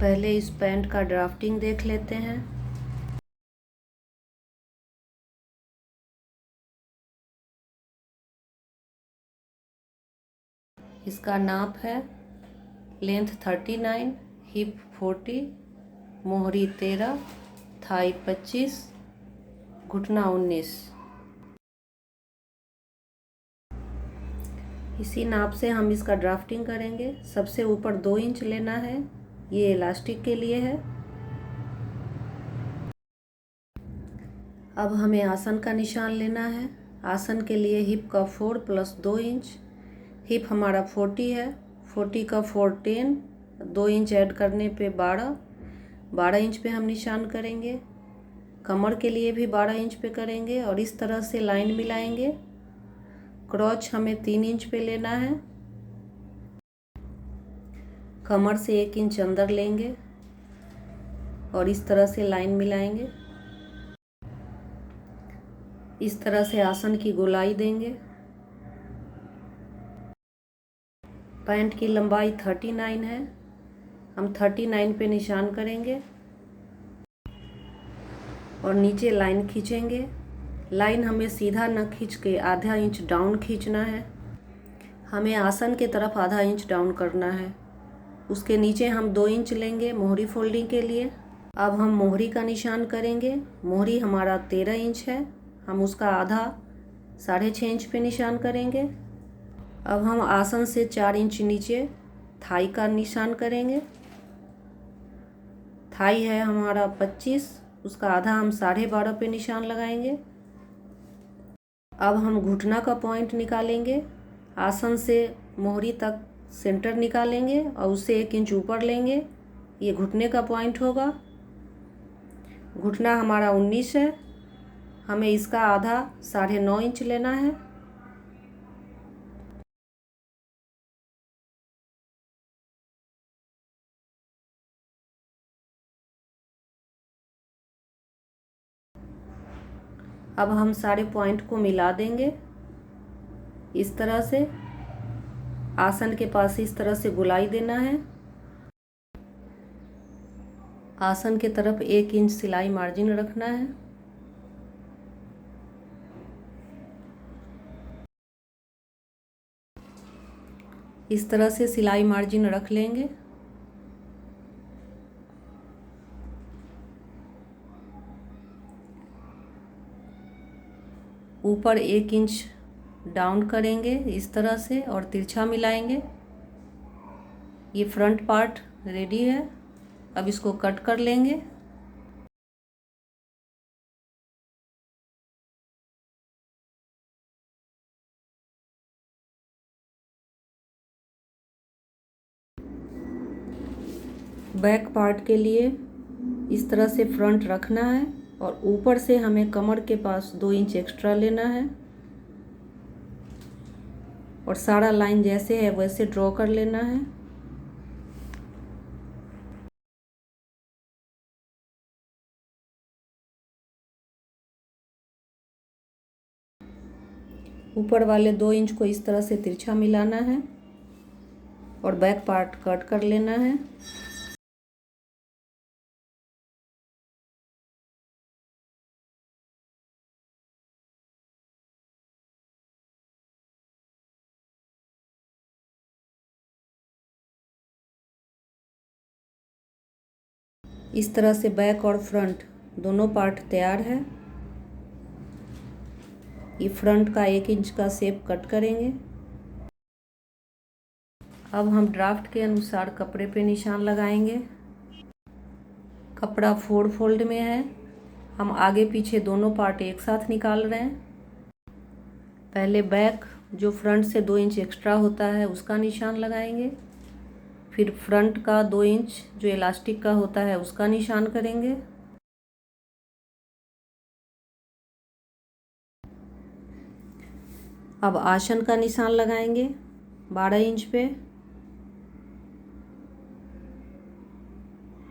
पहले इस पैंट का ड्राफ्टिंग देख लेते हैं। इसका नाप है लेंथ 39, हिप 40, मोहरी 13, थाई 25, घुटना 19। इसी नाप से हम इसका ड्राफ्टिंग करेंगे। सबसे ऊपर 2 इंच लेना है, ये इलास्टिक के लिए है। अब हमें आसन का निशान लेना है। आसन के लिए हिप का 4 + 2 इंच। हिप हमारा 40 है, 40 का 4 10, 2 इंच ऐड करने पे 12 इंच पे हम निशान करेंगे। कमर के लिए भी 12 इंच पे करेंगे और इस तरह से लाइन मिलाएंगे। क्रॉच हमें 3 इंच पे लेना है। कमर से 1 इंच अंदर लेंगे और इस तरह से लाइन मिलाएंगे। इस तरह से आसन की गोलाई देंगे। पैंट की लंबाई 39 है, हम 39 पे निशान करेंगे और नीचे लाइन खींचेंगे। लाइन हमें सीधा न खींच के आधा इंच डाउन खींचना है। हमें आसन के तरफ आधा इंच डाउन करना है। उसके नीचे हम 2 इंच लेंगे मोहरी फोल्डिंग के लिए। अब हम मोहरी का निशान करेंगे। मोहरी हमारा 13 इंच है, हम उसका आधा 6.5 इंच पे निशान करेंगे। अब हम आसन से 4 इंच नीचे थाई का निशान करेंगे। थाई है हमारा 25, उसका आधा हम 12.5 पे निशान लगाएंगे। अब हम घुटना का पॉइंट निकालेंगे। आसन से मोहरी तक सेंटर निकालेंगे और उससे 1 इंच ऊपर लेंगे, ये घुटने का पॉइंट होगा। घुटना हमारा 19 है, हमें इसका आधा 9.5 इंच लेना है। अब हम सारे पॉइंट को मिला देंगे इस तरह से। आसन के पास इस तरह से गोलाई देना है। आसन के तरफ 1 इंच सिलाई मार्जिन रखना है। इस तरह से सिलाई मार्जिन रख लेंगे। ऊपर 1 इंच डाउन करेंगे इस तरह से और तिरछा मिलाएंगे। ये फ्रंट पार्ट रेडी है, अब इसको कट कर लेंगे। बैक पार्ट के लिए इस तरह से फ्रंट रखना है और ऊपर से हमें कमर के पास 2 इंच एक्स्ट्रा लेना है और सारा लाइन जैसे है वैसे ड्रॉ कर लेना है। ऊपर वाले 2 इंच को इस तरह से तिरछा मिलाना है और बैक पार्ट कट कर लेना है। इस तरह से बैक और फ्रंट दोनों पार्ट तैयार है। ये फ्रंट का 1 इंच का शेप कट करेंगे। अब हम ड्राफ्ट के अनुसार कपड़े पे निशान लगाएंगे। कपड़ा 4 फोल्ड में है, हम आगे पीछे दोनों पार्ट एक साथ निकाल रहे हैं। पहले बैक जो फ्रंट से 2 इंच एक्स्ट्रा होता है उसका निशान लगाएंगे। फिर फ्रंट का 2 इंच जो इलास्टिक का होता है उसका निशान करेंगे। अब आसन का निशान लगाएंगे 12 इंच पे।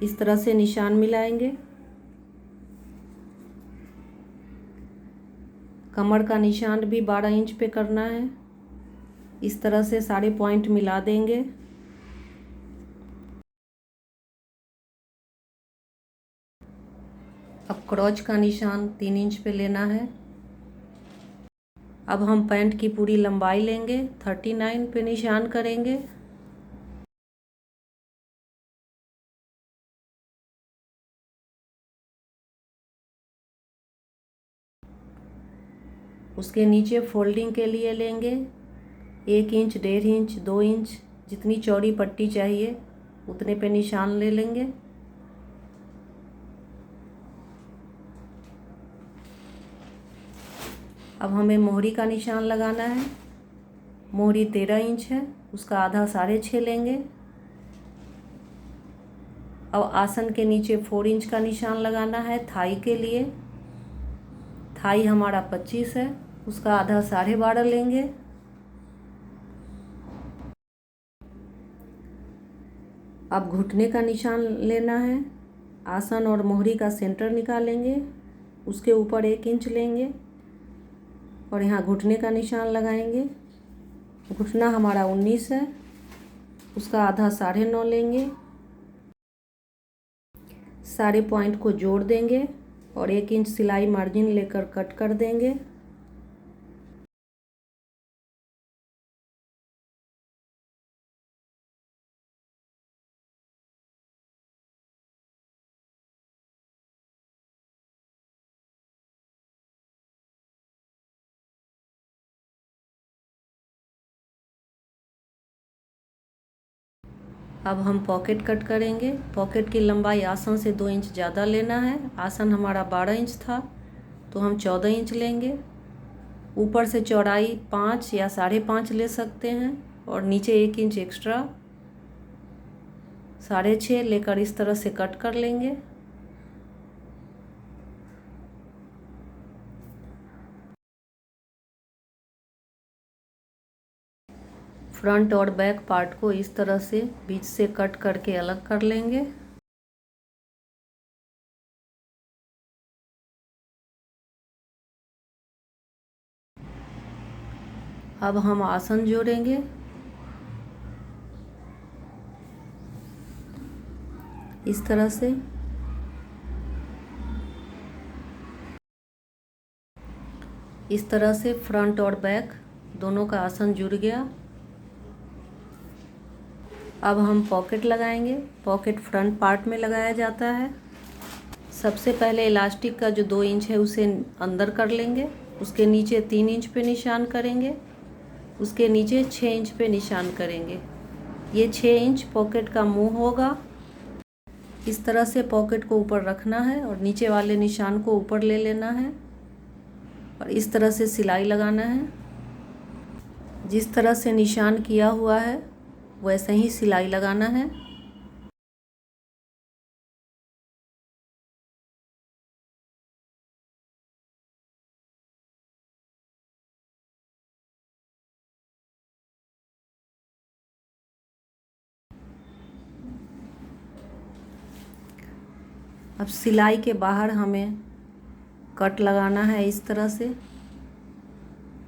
इस तरह से निशान मिलाएंगे। कमर का निशान भी 12 इंच पे करना है। इस तरह से सारे पॉइंट मिला देंगे। अब क्रॉच का निशान 3 इंच पे लेना है। अब हम पैंट की पूरी लंबाई लेंगे, 39 पे निशान करेंगे। उसके नीचे फोल्डिंग के लिए लेंगे 1 इंच, 1.5 इंच, 2 इंच, जितनी चौड़ी पट्टी चाहिए उतने पे निशान ले लेंगे। अब हमें मोहरी का निशान लगाना है। मोहरी 13 इंच है, उसका आधा 6.5 लेंगे। अब आसन के नीचे 4 इंच का निशान लगाना है थाई के लिए। थाई हमारा 25 है, उसका आधा 12.5 लेंगे। अब घुटने का निशान लेना है। आसन और मोहरी का सेंटर निकालेंगे, उसके ऊपर 1 इंच लेंगे और यहाँ घुटने का निशान लगाएंगे। घुटना हमारा 19 है, उसका आधा 9.5 लेंगे। सारे पॉइंट को जोड़ देंगे और 1 इंच सिलाई मार्जिन लेकर कट कर देंगे। अब हम पॉकेट कट करेंगे। पॉकेट की लंबाई आसन से 2 इंच ज़्यादा लेना है। आसन हमारा 12 इंच था तो हम 14 इंच लेंगे। ऊपर से चौड़ाई 5 या 5.5 ले सकते हैं और नीचे 1 इंच एक्स्ट्रा 6.5 लेकर इस तरह से कट कर लेंगे। फ्रंट और बैक पार्ट को इस तरह से बीच से कट करके अलग कर लेंगे। अब हम आसन जोड़ेंगे। इस तरह से फ्रंट और बैक दोनों का आसन जुड़ गया। अब हम पॉकेट लगाएंगे। पॉकेट फ्रंट पार्ट में लगाया जाता है। सबसे पहले इलास्टिक का जो 2 इंच है उसे अंदर कर लेंगे। उसके नीचे 3 इंच पे निशान करेंगे। उसके नीचे 6 इंच पे निशान करेंगे। ये 6 इंच पॉकेट का मुंह होगा। इस तरह से पॉकेट को ऊपर रखना है और नीचे वाले निशान को ऊपर ले लेना है और इस तरह से सिलाई लगाना है। जिस तरह से निशान किया हुआ है वैसे ही सिलाई लगाना है। अब सिलाई के बाहर हमें कट लगाना है। इस तरह से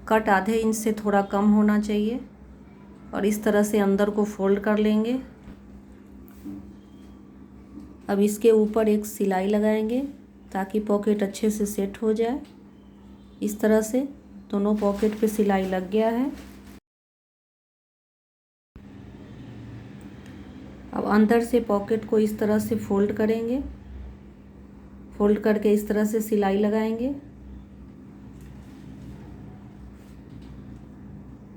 कट आधे इंच से थोड़ा कम होना चाहिए और इस तरह से अंदर को फोल्ड कर लेंगे। अब इसके ऊपर एक सिलाई लगाएंगे ताकि पॉकेट अच्छे से सेट हो जाए। इस तरह से दोनों पॉकेट पे सिलाई लग गया है। अब अंदर से पॉकेट को इस तरह से फोल्ड करेंगे। फोल्ड करके इस तरह से सिलाई लगाएंगे।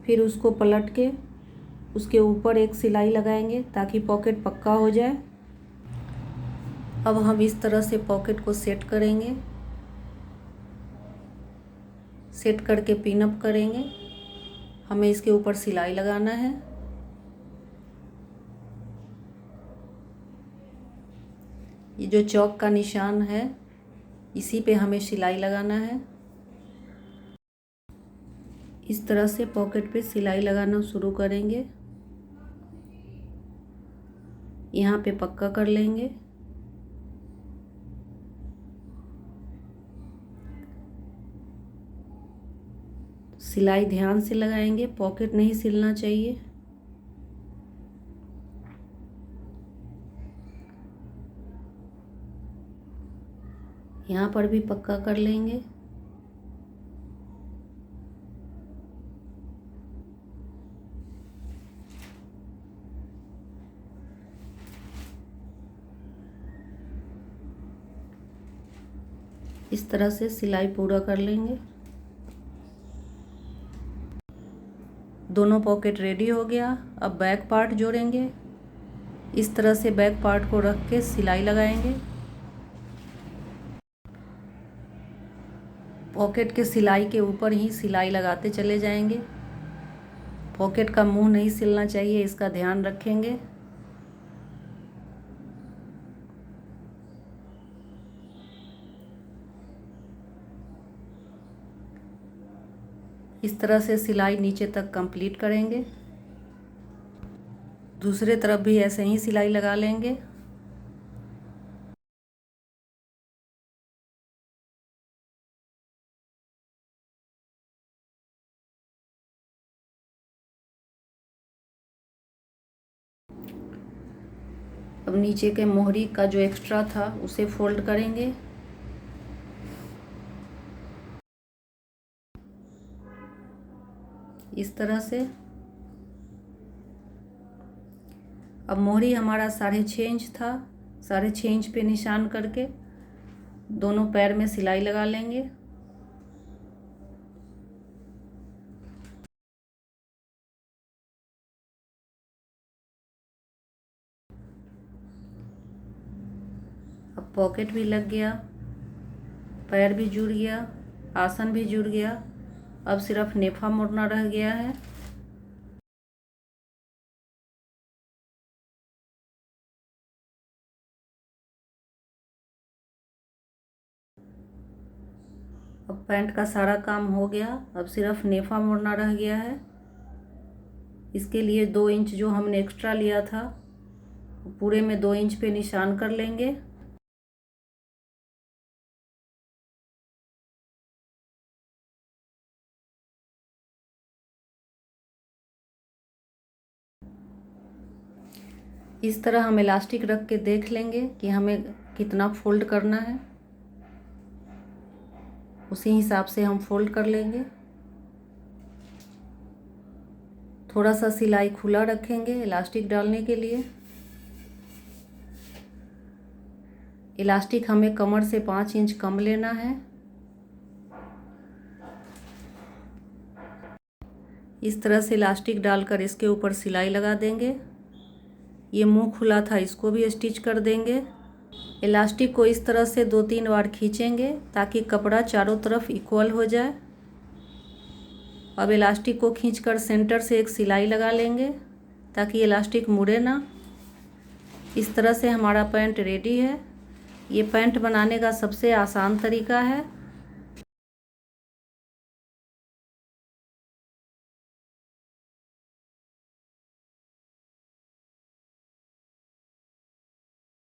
फिर उसको पलट के उसके ऊपर एक सिलाई लगाएंगे ताकि पॉकेट पक्का हो जाए। अब हम इस तरह से पॉकेट को सेट करेंगे। सेट करके पिन अप करेंगे। हमें इसके ऊपर सिलाई लगाना है। ये जो चौक का निशान है इसी पे हमें सिलाई लगाना है। इस तरह से पॉकेट पे सिलाई लगाना शुरू करेंगे। यहाँ पे पक्का कर लेंगे। सिलाई ध्यान से लगाएंगे, पॉकेट नहीं सिलना चाहिए। यहाँ पर भी पक्का कर लेंगे। इस तरह से सिलाई पूरा कर लेंगे। दोनों पॉकेट रेडी हो गया। अब बैक पार्ट जोड़ेंगे। इस तरह से बैक पार्ट को रख के सिलाई लगाएंगे। पॉकेट के सिलाई के ऊपर ही सिलाई लगाते चले जाएंगे। पॉकेट का मुंह नहीं सिलना चाहिए, इसका ध्यान रखेंगे। इस तरह से सिलाई नीचे तक कंप्लीट करेंगे। दूसरे तरफ भी ऐसे ही सिलाई लगा लेंगे। अब नीचे के मोहरी का जो एक्स्ट्रा था उसे फोल्ड करेंगे। इस तरह से। अब मोहरी हमारा 6.5 इंच था, 6.5 इंच पे निशान करके दोनों पैर में सिलाई लगा लेंगे। अब पॉकेट भी लग गया, पैर भी जुड़ गया, आसन भी जुड़ गया। अब सिर्फ नेफा मोड़ना रह गया है। अब पैंट का सारा काम हो गया। अब सिर्फ नेफा मोड़ना रह गया है। इसके लिए 2 इंच जो हमने एक्स्ट्रा लिया था पूरे में 2 इंच पे निशान कर लेंगे। इस तरह हम इलास्टिक रख के देख लेंगे कि हमें कितना फोल्ड करना है। उसी हिसाब से हम फोल्ड कर लेंगे। थोड़ा सा सिलाई खुला रखेंगे इलास्टिक डालने के लिए। इलास्टिक हमें कमर से 5 इंच कम लेना है। इस तरह से इलास्टिक डालकर इसके ऊपर सिलाई लगा देंगे। ये मुंह खुला था, इसको भी स्टिच कर देंगे। इलास्टिक को इस तरह से 2-3 बार खींचेंगे ताकि कपड़ा चारों तरफ इक्वल हो जाए। अब इलास्टिक को खींचकर सेंटर से एक सिलाई लगा लेंगे ताकि इलास्टिक मुड़े ना। इस तरह से हमारा पैंट रेडी है। ये पैंट बनाने का सबसे आसान तरीका है।